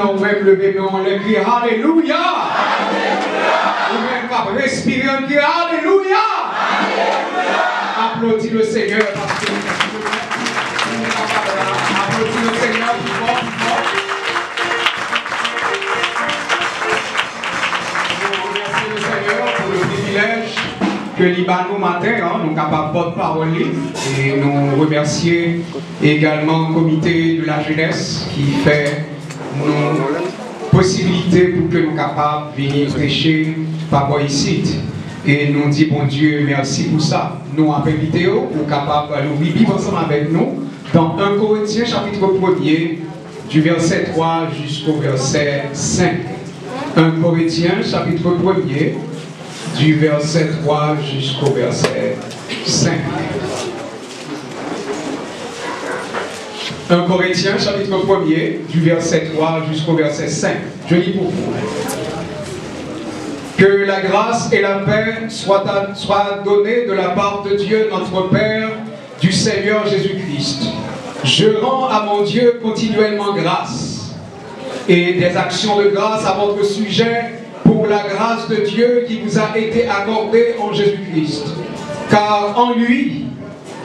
non, même lever, mais on le crie Alléluia. Ou même pas respirer, on crie Alléluia. Applaudis le Seigneur parce que applaudis le Seigneur plus fort, plus fort. Nous remercions le Seigneur pour le privilège que l'Ibanou matin, hein, nous sommes capables de porte-parole et nous remercions également le comité de la jeunesse qui fait nos possibilités pour que nous soyons capables de venir prêcher par ici. Et nous disons, bon Dieu, merci pour ça. Nous avons invité vous capables de vivre ensemble avec nous dans 1 Corinthiens chapitre 1er du verset 3 jusqu'au verset 5. 1 Corinthiens chapitre 1er du verset 3 jusqu'au verset 5. 1 Corinthiens chapitre 1er du verset 3 jusqu'au verset 5. Je lis pour vous. Que la grâce et la paix soient données de la part de Dieu notre Père, du Seigneur Jésus-Christ. Je rends à mon Dieu continuellement grâce et des actions de grâce à votre sujet pour la grâce de Dieu qui vous a été accordée en Jésus-Christ. Car en lui,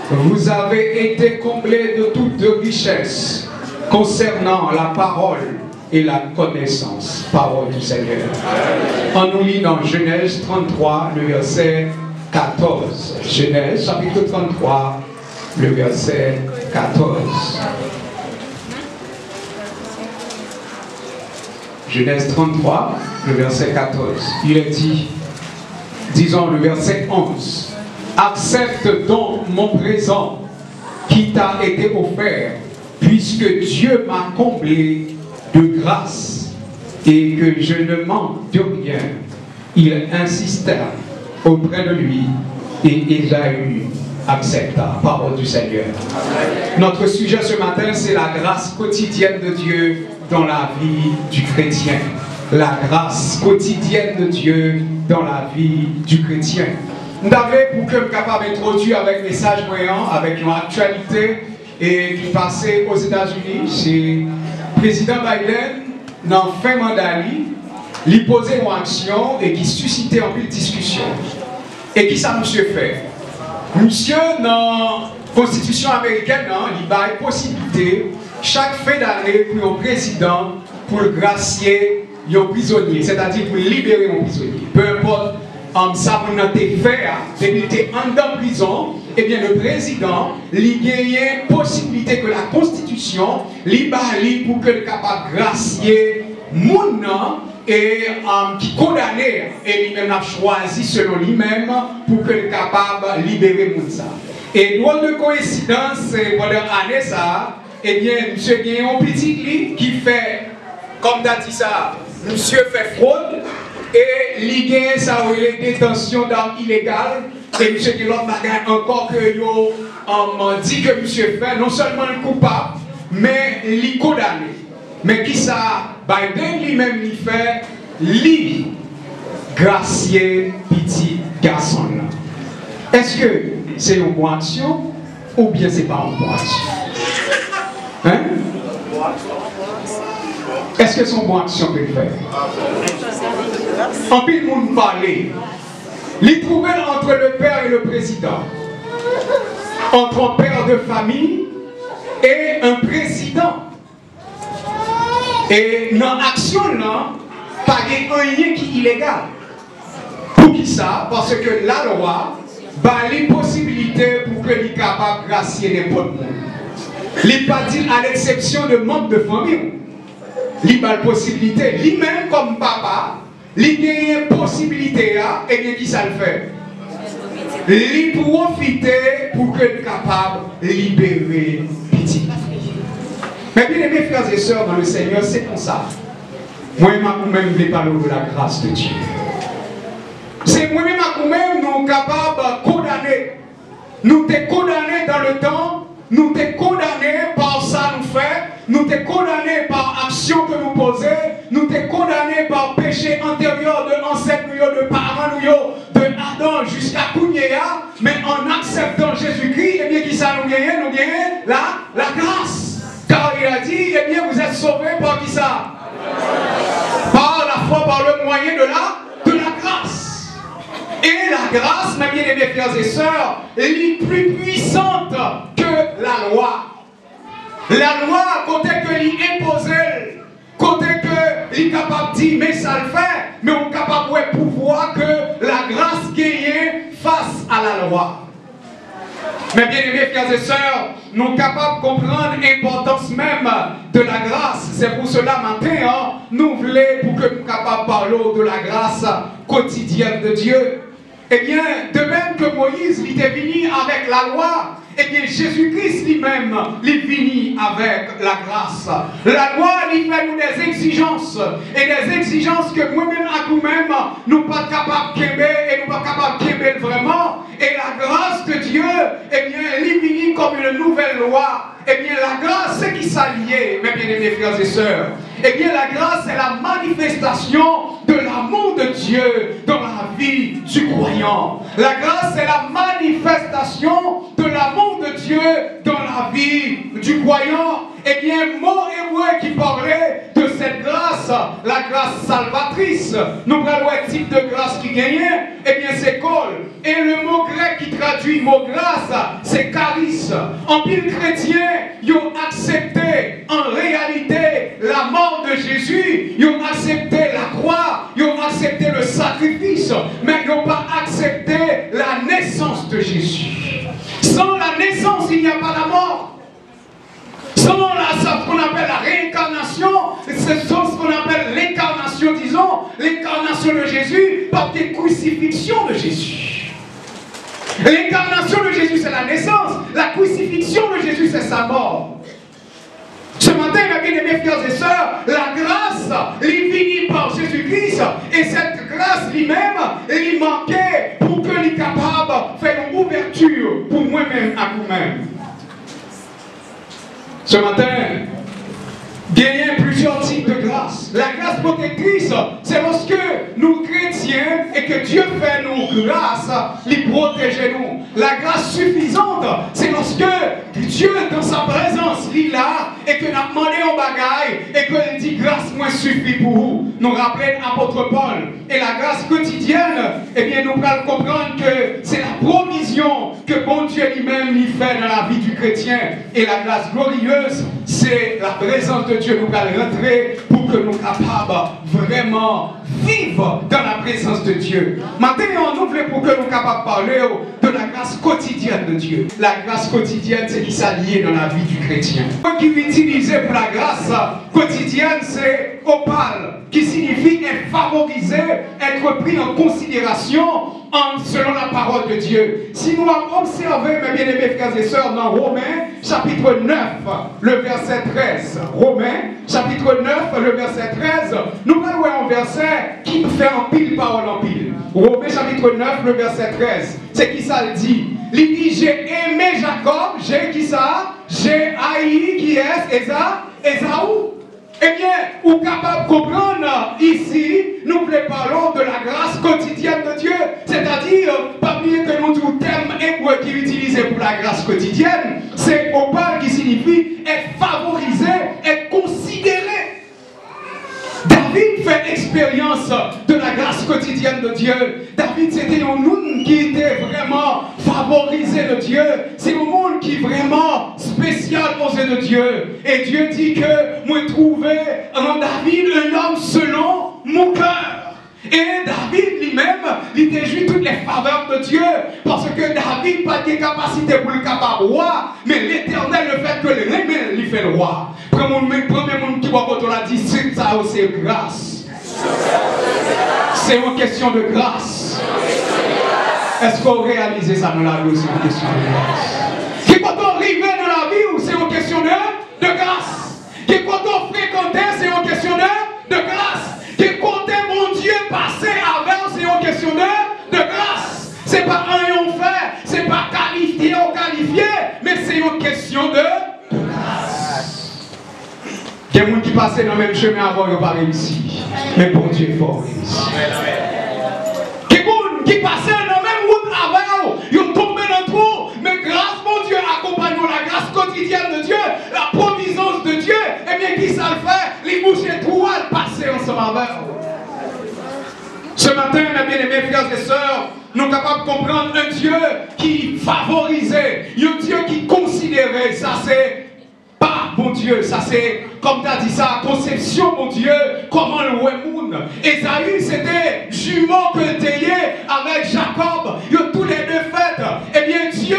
vous avez été comblés de toute richesse concernant la parole et la connaissance. Parole du Seigneur. On nous lit dans Genèse 33, le verset 14. Genèse chapitre 33, le verset 14. Genèse 33, le verset 14. Il est dit, disons le verset 11. Accepte donc mon présent qui t'a été offert, puisque Dieu m'a comblé de grâce et que je ne manque de rien. Il insista auprès de lui et Ésaü accepta. Parole du Seigneur. Notre sujet ce matin, c'est la grâce quotidienne de Dieu dans la vie du chrétien. La grâce quotidienne de Dieu dans la vie du chrétien. Nous avons, pour que je sois capable d'introduire avec un message moyen, avec une actualité et qui passait aux États-Unis, c'est le président Biden, dans fin mandat, il posait une action et qui suscitait un peu de discussion. Et qui ça, monsieur, fait? Monsieur, dans la Constitution américaine, il a une possibilité, chaque fin d'année, pour un président, pour gracier un prisonnier, c'est-à-dire pour libérer un prisonnier. Peu importe ça, vous n'avez fait, depuis qu'il était en prison, eh bien le président, il gagne possibilité que la Constitution, libère pour que le capable de gracier moun et qui condamné et lui-même a choisi selon lui-même pour que le capable de libérer moun ça. Et drôle de coïncidence, pendant l'année ça, eh bien monsieur gagne un petit lit qui fait, comme tu as dit ça, monsieur fait fraude. Et l'idée, ça a eu détention d'armes illégales. Et monsieur qui l'autre bagage encore que yo dit que monsieur fait non seulement le coupable, mais il condamné. Mais qui ça, Biden lui-même il fait, lui gracier petit garçon. Est-ce que c'est une bonne action ou bien c'est pas une bonne action? Hein? Est-ce que c'est une bonne action qu'il fait? En plus, le monde parlait. Il trouvait entre le père et le président, entre un père de famille et un président. Et dans l'action, pas de rien qui est illégal. Pour qui ça? Parce que la loi a les possibilités pour que les capables de gracier n'importe monde. Il pas dit à l'exception de membres de famille. Il a la possibilité, lui-même comme papa. Il y a une possibilité, et bien qui ça le fait? Il profite pour que le capable de libérer petit. Mais bien aimés frères et sœurs dans le Seigneur, c'est comme ça. Moi-même, je vais parler de la grâce de Dieu. C'est moi-même, nous sommes capables de condamner. Nous sommes condamnés dans le temps, nous sommes condamnés par ça nous fait, nous sommes condamnés par action que nous posons, nous sommes condamnés par péché antérieur de ancêtres, de parents, de Adam jusqu'à Kounéa, mais en acceptant Jésus-Christ, eh bien qui ça nous gagne la grâce. Car il a dit, eh bien vous êtes sauvés par qui ça? Et la grâce, mes bien-aimés frères et sœurs, est plus puissante que la loi. La loi, côté que l'imposer, côté que l'est capable de dire, mais ça le fait, mais on est capable de pouvoir que la grâce gagne face à la loi. Mais bien aimés frères et sœurs, nous sommes capables de comprendre l'importance même de la grâce. C'est pour cela matin, nous voulons pour que nous soyons capables de parler de la grâce quotidienne de Dieu. Eh bien, de même que Moïse il était venu avec la loi, eh bien Jésus-Christ lui-même il est venu avec la grâce. La loi il fait nous des exigences, et des exigences que nous-mêmes à nous-mêmes nous ne sommes pas capables de québer et nous ne sommes pas capables de québer vraiment. Et la grâce de Dieu, eh bien, elle est venue comme une nouvelle loi. Eh bien, la grâce, c'est qui s'allie, mes bien-aimés frères et sœurs. Eh bien, la grâce, c'est la manifestation de l'amour de Dieu dans la vie du croyant. La grâce, c'est la manifestation de l'amour de Dieu dans la vie du croyant. Eh bien, mot hébreu qui parlait de cette grâce, la grâce salvatrice, nous prenons un type de grâce qui gagnait, eh bien, c'est col. Et le mot grec qui traduit mot grâce, c'est charis. En pile chrétien, ils ont accepté en réalité la mort de Jésus, ils ont accepté la croix, ils ont accepté le sacrifice, mais ils n'ont pas accepté la naissance de Jésus. Sans la naissance, il n'y a pas la mort. Sans ce qu'on appelle la réincarnation, c'est ce qu'on appelle l'incarnation, disons, l'incarnation de Jésus par des crucifixions de Jésus. L'incarnation de Jésus, c'est la naissance. La crucifixion de Jésus, c'est sa mort. Ce matin, mes bien-aimés frères et sœurs, la grâce, elle est venue par Jésus-Christ. Et cette grâce lui-même, elle est manquée pour que l'on soit capable de faire une ouverture pour moi-même à vous-même. Ce matin, il y a plusieurs types de grâce. La grâce protectrice, c'est lorsque nous chrétiens et que Dieu fait nous grâce, il protège nous. La grâce suffisante, c'est lorsque Dieu, dans sa présence, il est là et que nous avons demandé en bagaille et qu'il dit grâce moi suffit pour vous. Nous rappelons l'apôtre Paul. Et la grâce quotidienne, eh bien nous allons comprendre que c'est la provision que bon Dieu lui-même lui fait dans la vie du chrétien. Et la grâce glorieuse, c'est la présence de Dieu. Nous allons rentrer pour que nous soyons capables vraiment vivre dans la présence de Dieu. Maintenant, on ouvre pour que nous soyons capables de parler de la grâce quotidienne de Dieu. La grâce quotidienne, c'est qui s'allie dans la vie du chrétien. Ce qui est utilisé pour la grâce quotidienne, c'est opal, qui signifie être favorisé, être pris en considération selon la parole de Dieu. Si nous avons observé, mes bien-aimés frères et sœurs, dans Romains, chapitre 9, le verset 13. Romains, chapitre 9, le verset 13, nous allons voir un verset qui fait en pile parole en pile. Romains, chapitre 9, le verset 13. C'est qui ça le dit? Il dit, j'ai aimé Jacob, j'ai qui ça? J'ai haï, qui est Ésaü. Eh bien, vous êtes capable de comprendre ici, nous parlons de la grâce quotidienne de Dieu. C'est-à-dire, parmi que nous tout terme hébreu qui est utilisé pour la grâce quotidienne, c'est opal qui signifie être favorisé, être considéré. David fait expérience de la grâce quotidienne de Dieu. David, c'était un monde qui était vraiment favorisé de Dieu. C'est un monde qui est vraiment spécial aux yeux de Dieu. Et Dieu dit que moi trouvé en David un homme selon mon cœur. Et David lui-même, il était juste toutes les faveurs de Dieu. Parce que David n'a pas de capacité pour le capable roi. Mais l'Éternel, le fait que le remède, il fait le roi. Premier monde qui va quand on a dit, c'est ça, c'est grâce. C'est une question de grâce. Est-ce qu'on réalise ça dans la vie ou c'est une question de grâce? Qui quand on arrive dans la vie ou c'est une question de grâce? Qui quand on fréquente, c'est une question de grâce? Qui quand mon Dieu passé avant, c'est une question de grâce? C'est pas un on fait, c'est pas qualifié ou qualifié, mais c'est une question de grâce. Il y a des gens qui passent dans le même chemin avant, ils n'ont pas réussi. Mais bon Dieu est fort réussi. Il y a des gens qui passent dans la même route avant, ils ont tombé dans le trou. Mais grâce, mon Dieu, accompagnons la grâce quotidienne de Dieu, la providence de Dieu. Eh bien, qui ça le fait? Les bouchers trois passer ensemble avec. Ce matin, mes bien-aimés frères et sœurs, nous sommes capables de comprendre un Dieu qui favorisait, un Dieu qui considérait. Ça, c'est pas bon Dieu. Ça, c'est, comme tu as dit ça, conception, mon Dieu, comment le Wemoun. Esaü, c'était jument que Théé avec Jacob. Ils ont tous les deux fait. Eh bien, Dieu,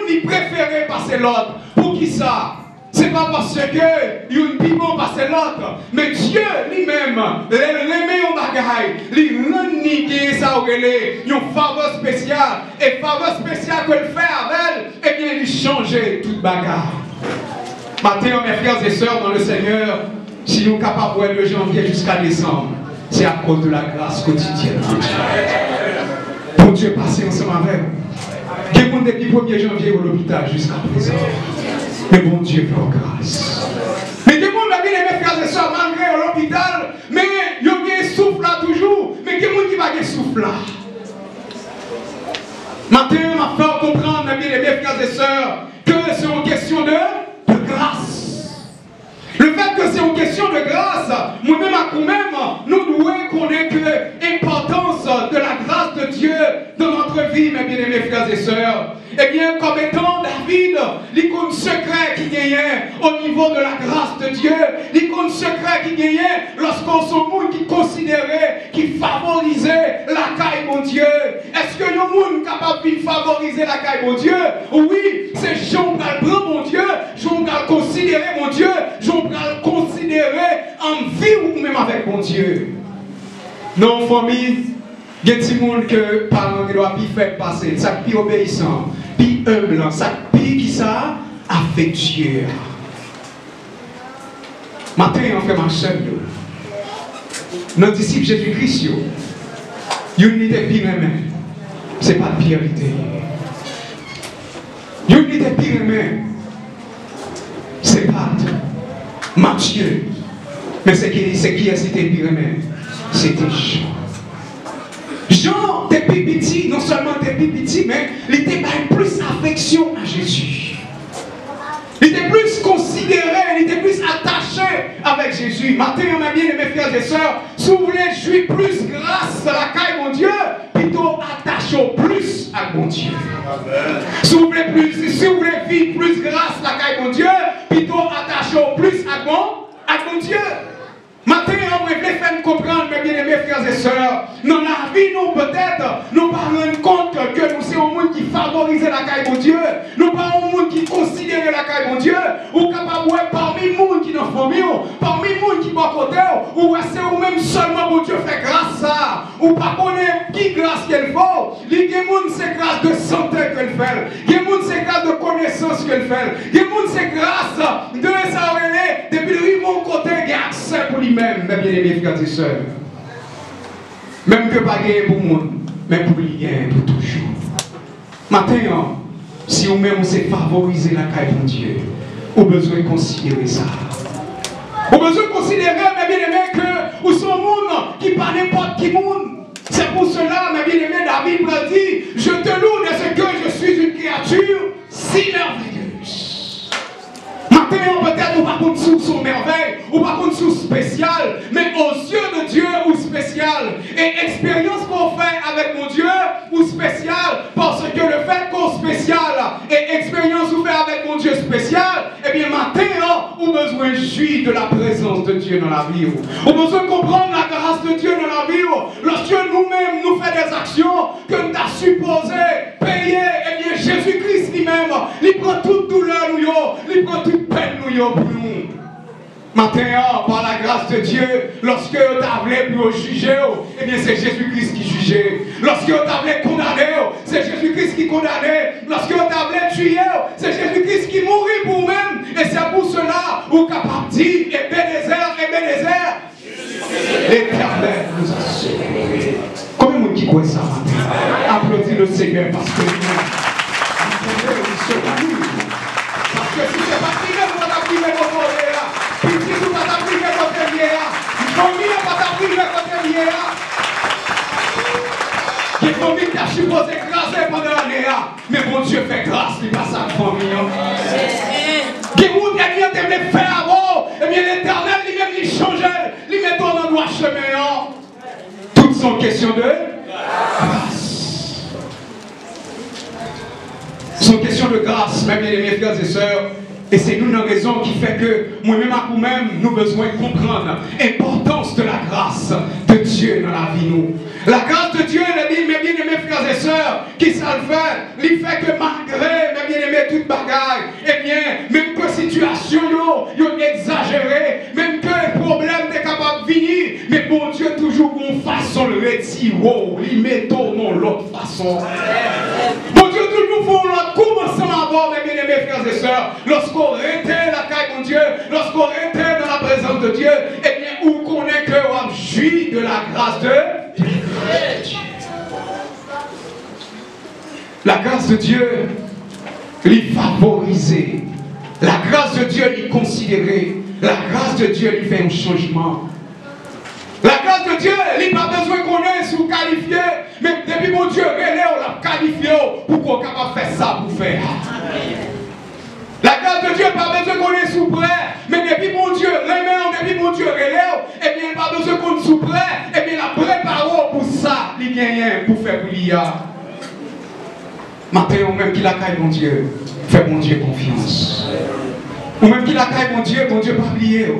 il préférait passer l'autre. Pour qui ça? C'est pas parce que il y a une piment passer l'autre, mais Dieu lui-même, l'aimait en bagaille, lui reniquait ça au relais, une faveur spéciale, et faveur spéciale que le fait avec elle, eh bien il changeait toute bagarre. Maintenant, mes frères et sœurs dans le Seigneur, si nous sommes capables de janvier jusqu'à décembre, c'est à cause de la grâce quotidienne. Pour Dieu passer ensemble avec vous. Il y a des gens depuis le 1er janvier au l'hôpital jusqu'à présent. Mais bon Dieu fait grâce. Mais des gens qui mes frères et sœurs malgré l'hôpital, mais il y a un souffle là toujours. Mais des gens qui n'ont pas de souffle là. Maintenant, ma frère comprendre, mes frères et sœurs, que c'est une question de grâce. Le fait que c'est une question de grâce, moi-même à nous-mêmes, nous devons connaître l'importance de la grâce de Dieu dans notre vie, mes bien-aimés frères et sœurs. Eh bien, comme étant David, l'icône secret qui gagnait au niveau de la grâce de Dieu, l'icône secret qui gagnait lorsqu'on se monde qui considérait, qui favorisait la caille mon Dieu. Est-ce que le monde capable de favoriser la caille mon Dieu? Oui, c'est Jean prendre mon Dieu, Jean considérer mon Dieu, Jean considérer en vie ou même avec mon Dieu. Non, famille. Il y a des gens que parents doivent faire passer, ça plus obéissant, plus humble, ça plus qui ça affectueux. Matin, on fait ma chaîne. Nos disciples Jésus-Christ, ils n'étaient pire même. Ce n'est pas de Pierre. Ils n'étaient pire même. Ce n'est pas Matthieu. Mais c'est qui a cité pire même? C'était Jean. Jean était petit, non seulement était petit, mais il était plus affection à Jésus. Il était plus considéré, il était plus attaché avec Jésus. Matin, on a bien mes frères et sœurs, si vous voulez jouir plus grâce à la caille mon Dieu, plutôt attachez plus à mon Dieu. Si vous voulez vivre plus grâce à la caille mon Dieu, plutôt attachez plus à mon Dieu. Matin, on veut faire comprendre, mes bien-aimés frères et sœurs, dans la vie, nous peut-être, nous pas rendre compte que nous sommes un monde qui favorise la caille de Dieu, nous pas un monde qui considère la caille de Dieu, ou capable de parmi les gens qui dans la famille, parmi les gens qui sont à côté, ou c'est vous-même seulement pour Dieu fait grâce à, ou pas connaître qui grâce qu'elle faut, les gens c'est grâce de santé qu'elle fait, les gens c'est grâce de connaissance qu'elle fait, les gens c'est grâce de sa relais, depuis le bon côté, il y a accès pour lui-même, mes bien-aimés frères et sœurs. Même que pas gagner pour moi, mais pour lui gagner pour toujours. Maintenant, si vous-même vous favoriser la caille de Dieu, vous avez besoin de considérer ça. Vous avez besoin de considérer, mes bien-aimés, que vous sommes un monde qui pas n'importe qui monde. C'est pour cela, mes bien-aimés, David m'a dit, je te loue de ce que je suis une créature si merveilleuse. Maintenant, peut-être, ou pas contre sous son merveille, ou pas contre sous spécial, mais aux yeux de Dieu ou spécial. Et expérience qu'on fait avec mon Dieu ou spécial, parce que le fait qu'on spécial et expérience qu'on fait avec mon Dieu spécial, eh bien, maintenant, on a besoin de jouir de la présence de Dieu dans la vie. On a besoin de comprendre la grâce de Dieu dans la vie. Lorsque nous-mêmes nous faisons des actions que nous avons supposé payer, eh bien, Jésus-Christ lui-même, il prend toute douleur, il prend toute peine pour nous. Maintenant, par la grâce de Dieu, lorsque tu as voulu pour juger, eh bien c'est Jésus-Christ qui jugeait. Lorsque tu as voulu condamner, c'est Jésus-Christ qui condamnait. Lorsque tu as voulu tuer, c'est Jésus-Christ qui mourit pour nous-mêmes. Et c'est pour cela qu'on est capable de dire, Ebenezer, l'Éternel nous a sauvés. Combien de monde qui croit ça maintenant? Applaudis le Seigneur parce que parce que si ce n'est pas privé, vous n'avez pas privé votre là. Puis si vous n'avez pas privé votre là, famille n'a pas privé votre là. Les familles qui a supposé écraser pendant l'année là. Mais bon Dieu fait grâce, il passe à la famille. Qui vous devez faire avant, et bien l'Éternel lui-même il changeait, il met dans le droit chemin. Toutes sont questions de grâce. grâce, mes bien-aimés frères et sœurs. Et c'est nous la raison qui fait que moi-même à vous-même, nous avons besoin de comprendre l'importance de la grâce de Dieu dans la vie nous. La grâce de Dieu, mes bien-aimés frères et sœurs, qui ça le fait, il fait que malgré, mes bien-aimés, toute bagaille, eh bien, même que situation yo exagérée, même que le problème est capable de venir, mais bon Dieu toujours une façon de le retirer, il met non l'autre façon. Bon Dieu toujours faut l'autre commencement avant, mes bien-aimés frères et sœurs, lorsqu'on était la caille de Dieu, lorsqu'on était dans la présence de Dieu, eh bien, où qu'on est que on jouit de la grâce de Dieu. La grâce de Dieu, l'y favoriser. La grâce de Dieu, l'y considérer. La grâce de Dieu, l'y fait un changement. La grâce de Dieu, il n'a pas besoin qu'on ait sous qualifié, mais depuis mon Dieu, on l'a qualifié pour qu'on soit capable de faire ça pour faire. La grâce de Dieu, pas besoin qu'on est sous prêt, mais depuis mon Dieu, depuis mon Dieu, eh bien, pas besoin qu'on est sous prêt, eh bien, la prépare pour ça, il y a pour faire oublier. Maintenant, même qui la caille, mon Dieu, fait mon Dieu confiance. Ou même qui la caille, mon Dieu, pas oublier.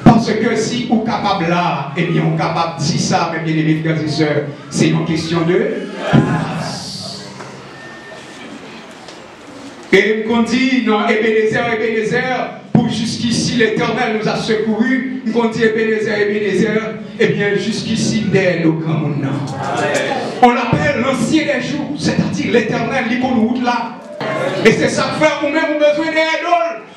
Parce que si vous êtes capable là, eh bien, on est capable de dire ça, mes bien-aimés frères et sœurs, c'est une question de grâce. Et on dit, non, Ebenezer, pour jusqu'ici l'Éternel nous a secourus, on dit Ebenezer, eh bien, jusqu'ici, dès le grand monde. On l'appelle l'ancien des jours, c'est-à-dire l'Éternel, il qu'on route là. Et c'est ça que fait, ou même besoin d'aide.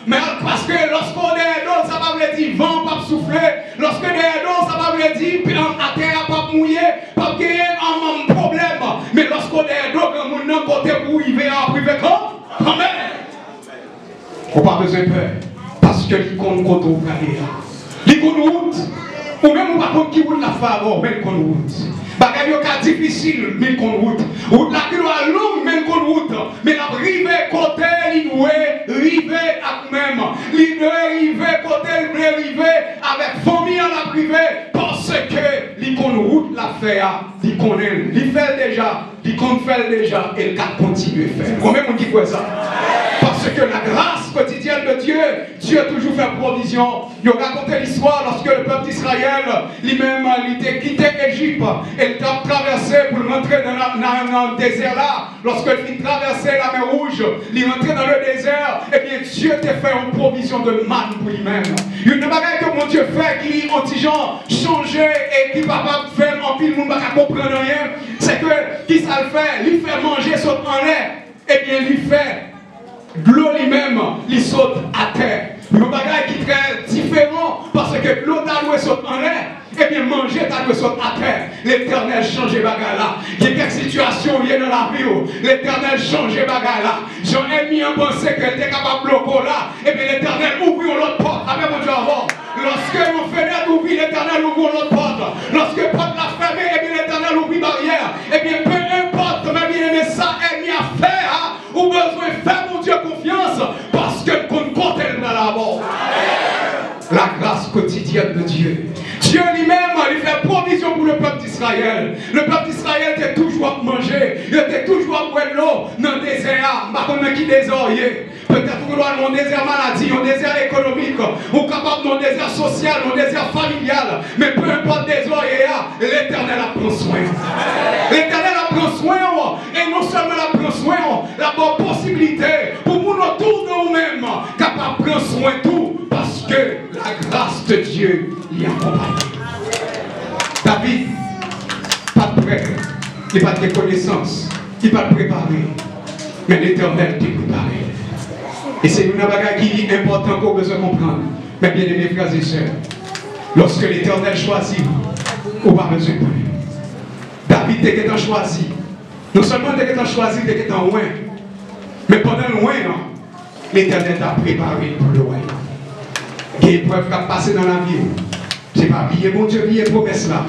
Mais parce que lorsqu'on est dans, ça va dire vent, pas souffler. Lorsqu'on est dans, ça va dire à terre, pas mouiller, pas gagner un problème. Mais lorsqu'on est dans, comme on a côté pour y aller en privé, comme amen. On n'a pas besoin de peur. Parce que l'icône qu'on doit aller là. L'icône route. Ou même on ne va pas qui route la faveur, mais l'icône route. Bagay yo ka difficile, mais qu'on route. Route la qui doit longue, mais qu'on route. Mais la rive côté, rive à même. Rive côté, rive avec famille à la privée. Parce que l'icône route la fait, l'icône fait déjà, l'icône fait déjà, et le cas continue à faire. Combien on dit quoi ça? Parce que la grâce quotidienne de Dieu, Dieu a toujours fait provision. Il a raconté l'histoire lorsque le peuple d'Israël, lui-même, il était quitté l'Égypte et il a traversé pour rentrer dans le désert là. Lorsqu'il traversait la mer Rouge, il rentrait dans le désert, et bien Dieu t'a fait une provision de manne pour lui-même. Une bagaille que mon Dieu fait qui anti-gens changer et qui va pas faire en pile, monde ne va pas comprendre rien, c'est que qui ça le fait? Il fait manger saute en l'air, et bien il fait de l'eau lui-même, il saute à terre. Un bagage qui est très différent parce que l'eau doit sauter en l'air, et bien manger doit sauter à terre. L'Éternel change les bagages là. Il y a quelques situations où il y a dans la vie. L'Éternel change les bagages là. J'en ai mis en pensée qu'elle était capable de bloquer là. Et bien l'Éternel ouvre l'autre porte. Avec mon Dieu avant. Lorsque mon fenêtre ouvre, l'Éternel ouvre l'autre porte. Lorsque la porte l'a fermée, et bien l'Éternel ouvre barrière. Et bien peu importe, ma bien-aimé, ça est mis à faire. Ou besoin de faire mon Dieu confiance parce que qu'on compte elle dans la mort. La grâce quotidienne de Dieu. Dieu lui-même, il fait provision pour le peuple d'Israël. Le peuple d'Israël était toujours à manger. Il était toujours à boire de l'eau dans le désert. Je ne sais pas désert. Peut-être qu'on doit dans le désert maladie, dans le désert économique, ou capable dans le désert social, dans le désert familial. Mais peu importe le désert, l'Éternel a pris soin. L'Éternel a pris soin. Et non seulement la prend soin, la bonne possibilité pour nous autour de nous-mêmes, capable de prendre soin de tout. Parce que la grâce de Dieu l'y accompagne. David, pas de prêt, il n'a pas de connaissance, il n'a pas de préparé. Mais l'Éternel t'est préparé. Et c'est une bagaille qui est important qu'on besoin comprendre. Mais bien aimés frères et sœurs, lorsque l'Éternel choisit, on n'a pas besoin de lui. David était choisi. Non seulement était choisi, il était loin. Mais pendant le loin, l'Éternel t'a préparé pour le royaume. Il y a des épreuves qui ont passé dans la vie. Ce n'est pas oublier mon Dieu, oublier promesse là.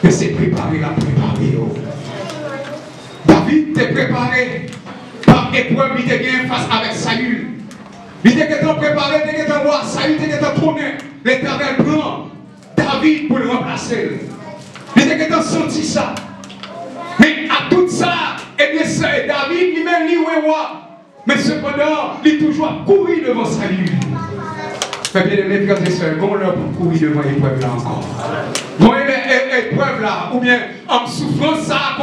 Mais c'est préparer la préparer. David t'est préparé par épreuve, il était bien face avec Saül. Il était préparé, il était roi, Saül était tourné. L'Éternel prend David pour le remplacer. Il était senti ça. Mais à tout ça, et bien c'est David lui-même, lui, roi. Mais cependant, il est toujours couru devant salut. Mais bien aimés frères et sœurs, comment leur pour courir devant l'épreuve là encore? Bon, l'épreuve là, ou bien en souffrance, ça,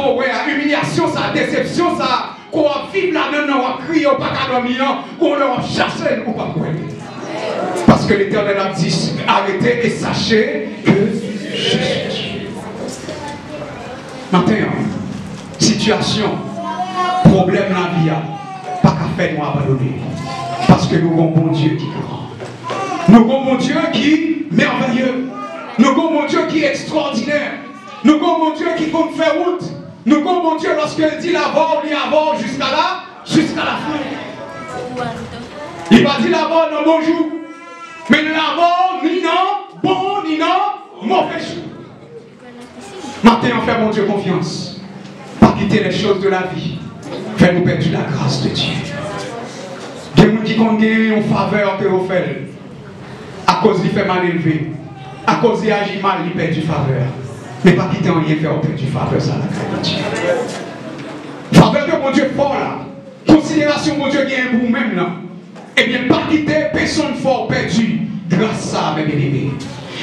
humiliation, ça, déception, ça, qu'on va vivre là-dedans, on va crier, on va pas dormir, on va chasser, ou pas quoi. Parce que l'Éternel a dit, arrêtez et sachez que je suis. Matin, situation, problème dans la vie, pas qu'à faire nous abandonner. Parce que nous avons un bon Dieu qui est grand. Nous avons un bon Dieu qui est merveilleux. Nous avons un bon Dieu qui est extraordinaire. Nous avons un bon Dieu qui compte faire route. Nous avons un bon Dieu lorsqu'il dit l'avant, il avance jusqu'à là, jusqu'à la fin. Il va dire l'avant, non, bonjour. Mais l'avant, ni non, bon, ni non, mauvais jour. Maintenant, on fait mon Dieu confiance. Pas quitter les choses de la vie. Fais-nous perdre la grâce de Dieu. Des gens qui ont gagné une faveur que vous faites. À cause qu'il fait mal élevé. À cause qu'il agit mal, il perd du faveur. Mais pas quitter rien faire, on perd du faveur, ça la grâce de Dieu. Faveur de mon Dieu fort là. Considération mon Dieu gagne pour vous-même là. Eh bien, pas quitter personne fort perdu. Grâce à mes bien-aimés.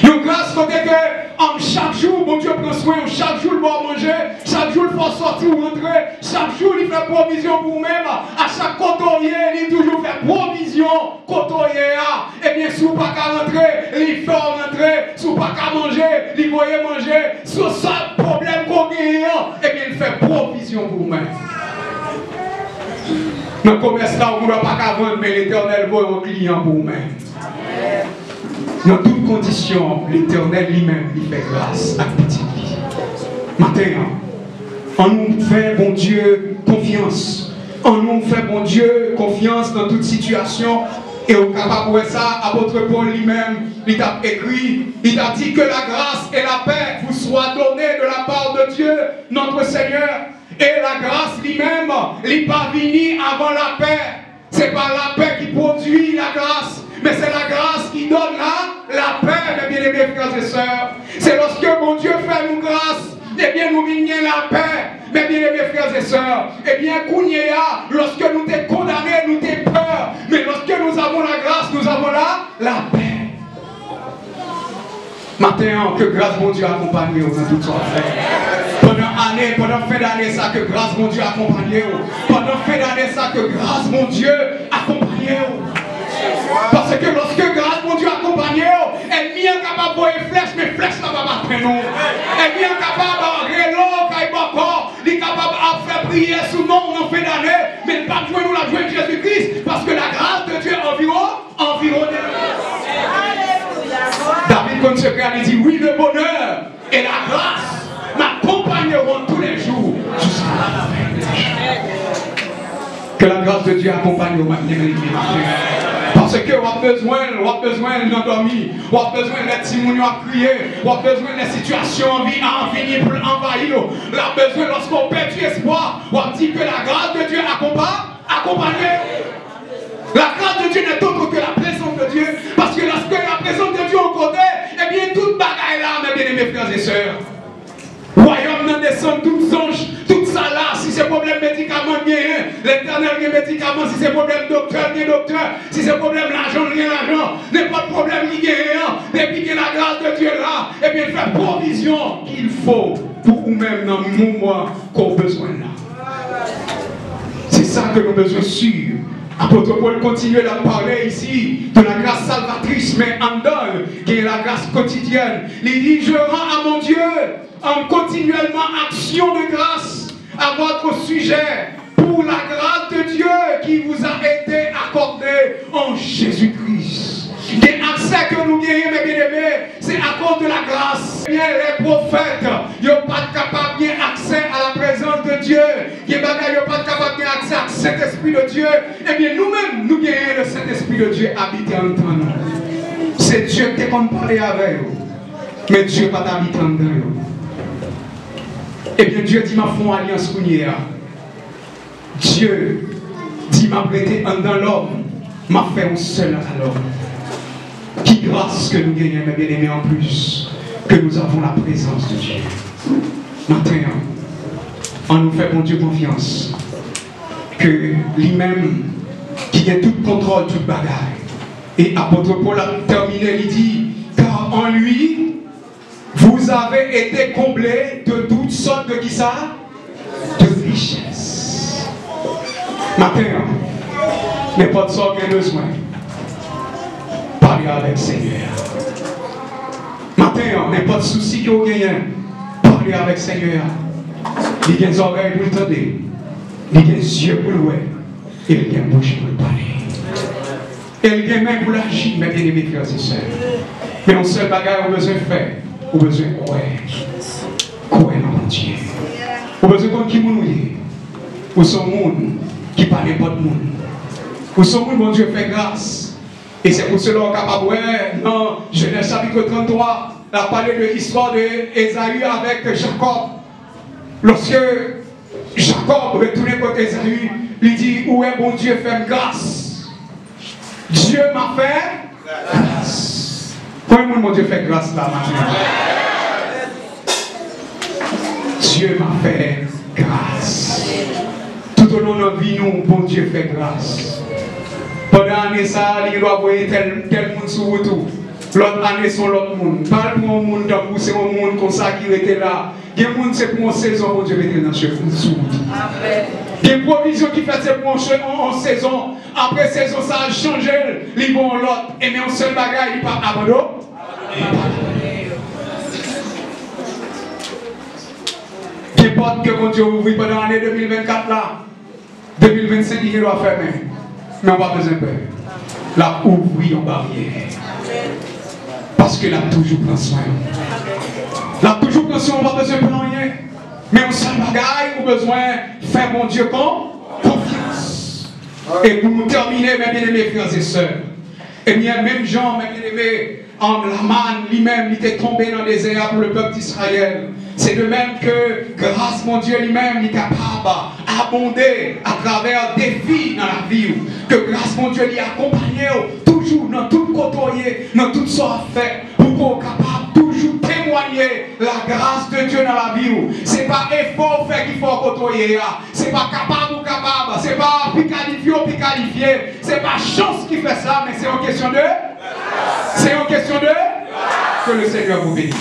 Une grâce côté que chaque jour, mon Dieu prend soin, chaque jour il va manger, chaque jour il faut sortir ou rentrer, chaque jour il fait provision pour vous-même, à chaque cotonnier, il toujours fait provision, cotonnier. Et bien, si vous n'avez pas qu'à rentrer, il fait rentrer, si vous n'avez pas qu'à manger, il va manger, sur ce problème qu'on gagne, et bien il fait provision pour vous-même. Dans le commerce là, vous ne pouvez pas qu'à vendre, mais l'Éternel vaut un client pour vous-même. Dans toutes conditions, l'Éternel lui-même lui fait grâce à petite vie. Maintenant, on nous fait, bon Dieu, confiance. On nous fait, bon Dieu, confiance dans toute situation. Et au capable de ça, apôtre Paul lui-même, il a écrit, il a dit que la grâce et la paix vous soient données de la part de Dieu, notre Seigneur. Et la grâce lui-même, il n'est pas venu avant la paix. Ce n'est pas la paix qui produit la grâce. Mais c'est la grâce qui donne la paix, mes bien-aimés frères et sœurs. C'est lorsque mon Dieu fait nous grâce, eh bien nous vignons la paix, mes bien-aimés frères et sœurs. Eh bien, lorsque nous t'es condamnés, nous t'es peur. Mais lorsque nous avons la grâce, nous avons la paix. Maintenant, que grâce mon Dieu accompagne nous dans toutes sortes de pendant fin d'année, ça que grâce mon Dieu accompagne nous. Pendant fin d'année, ça que grâce mon Dieu accompagne nous. Parce que lorsque grâce mon Dieu accompagne, elle est bien capable de voir une flèche, mais flèche là va battre nous. Elle est bien capable de reloc, elle est capable de faire prier sous nom en fin d'année, mais pas jouer nous la joie de Jésus-Christ, parce que la grâce de Dieu environne. David, comme secret, il dit oui, le bonheur et la grâce m'accompagneront tous les jours jusqu'à la fin des jours. Que la grâce de Dieu accompagne au parce que on a besoin d'endormir, on a besoin d'être timoniaux à crier, on a besoin des situations à venir pour envahir. On a besoin lorsqu'on perd du espoir, on dit que la grâce de Dieu accompagne. La grâce de Dieu n'est autre que la présence de Dieu. Parce que lorsque la présence de Dieu au côté, eh bien toute bagaille là, mes bien-aimés frères et sœurs. Royaume n'en descend, toutes anges, tout ça là, si c'est problème médicament, l'Éternel a médicament, si c'est problème docteur, si c'est problème l'argent, n'importe problème qui gagne, depuis qu'il y a la grâce de Dieu là, et bien il fait provision qu'il faut pour nous-mêmes dans le moment qu'on a besoin là. C'est ça que nous avons besoin sûr. Apôtre Paul continue à parler ici de la grâce salvatrice, mais en donne, qui est la grâce quotidienne. Il dit, je rends à mon Dieu en continuellement action de grâce à votre sujet pour la grâce de Dieu qui vous a été accordée en Jésus-Christ. Les accès que nous gagnons, mes bien-aimés, c'est à cause de la grâce. Bien, les prophètes, ils n'ont pas capable d'avoir accès à la présence de Dieu. Ils n'ont pas capable d'avoir accès à cet esprit de Dieu. Eh bien, nous-mêmes, nous gagnons le Saint-Esprit de Dieu habité en nous. C'est Dieu qui est comme parler avec vous. Mais Dieu n'est pas habité en nous. Eh bien, Dieu dit, ma fond alliance kounia. Dieu dit, m'a prêté un dans l'homme, m'a fait un seul à l'homme. Qui grâce que nous gagnons, mes bien-aimés, en plus, que nous avons la présence de Dieu. Maintenant, on nous fait, bon Dieu, confiance, que lui-même, qui a tout contrôle, toute bagaille. Et apôtre Paul a terminé, il dit, car en lui, vous avez été comblés de toutes sortes de qui ça? De richesses. Matin, n'importe ce qu'il y a besoin, parlez avec le Seigneur. Matin, n'importe souci que vous gagnez, parlez avec le Seigneur. Il y a des oreilles pour le tendre, il y a des yeux pour le voir, et il y a une bouche pour le parler. Et il y a même pour l'agir, mes bien-aimés frères et sœurs. Mais on seul bagage, on a besoin de faire, on a besoin de croire. Croire dans mon Dieu. On a besoin de qui nous est. Ou son monde qui parle pas de monde. Ou son monde, mon Dieu, fait grâce. Et c'est pour cela qu'on est capable de dans Genèse chapitre 33, on a parlé de l'histoire d'Ésaü avec Jacob. Lorsque Jacob retourne côté Ésaü, il dit, où est mon Dieu, fait grâce. Dieu m'a fait grâce. Combien de mon Dieu fait grâce là maintenant? Dieu m'a fait grâce. Tout au long de notre vie, nous, bon Dieu fait grâce. Pendant l'année, ça, il doit voir tel monde sur vous tout. L'autre année, c'est l'autre monde. Pas pour un monde dans vous, c'est un monde comme ça qui était là. Il y a un monde, c'est pour une saison, bon Dieu, mettez dans le cheveu sur vous. Il y a une provision qui fait c'est pour en saison. Après saison, ça a changé. Ils vont l'autre. Et mais un seul bagage, il part abandon. Qu'importe que mon Dieu ouvre pendant l'année 2024 là, 2025 il doit fermer. Mais on va besoin de peur. La ouvrir en barrière. Parce que là toujours prend soin. Là toujours prend soin, on va besoin de rien. Mais on seul bagaille, on a besoin de faire mon Dieu confiance. Et pour nous terminer, mes bien-aimés frères et sœurs, et bien même Jean, mes bien-aimés, en Laman lui-même, il était tombé dans les airs pour le peuple d'Israël. C'est de même que grâce mon Dieu lui-même, il est capable d'abonder à travers des vies dans la vie. Que grâce mon Dieu, il est accompagné toujours dans tout côtoyer, dans tout ce fait, pour qu'on soit capable toujours témoigner la grâce de Dieu dans la vie. Ce n'est pas effort fait qu'il faut côtoyer. Ce n'est pas capable ou capable. Ce n'est pas qualifié ou qualifié. Ce n'est pas chance qui fait ça, mais c'est une question de... C'est une question de... Que le Seigneur vous bénisse.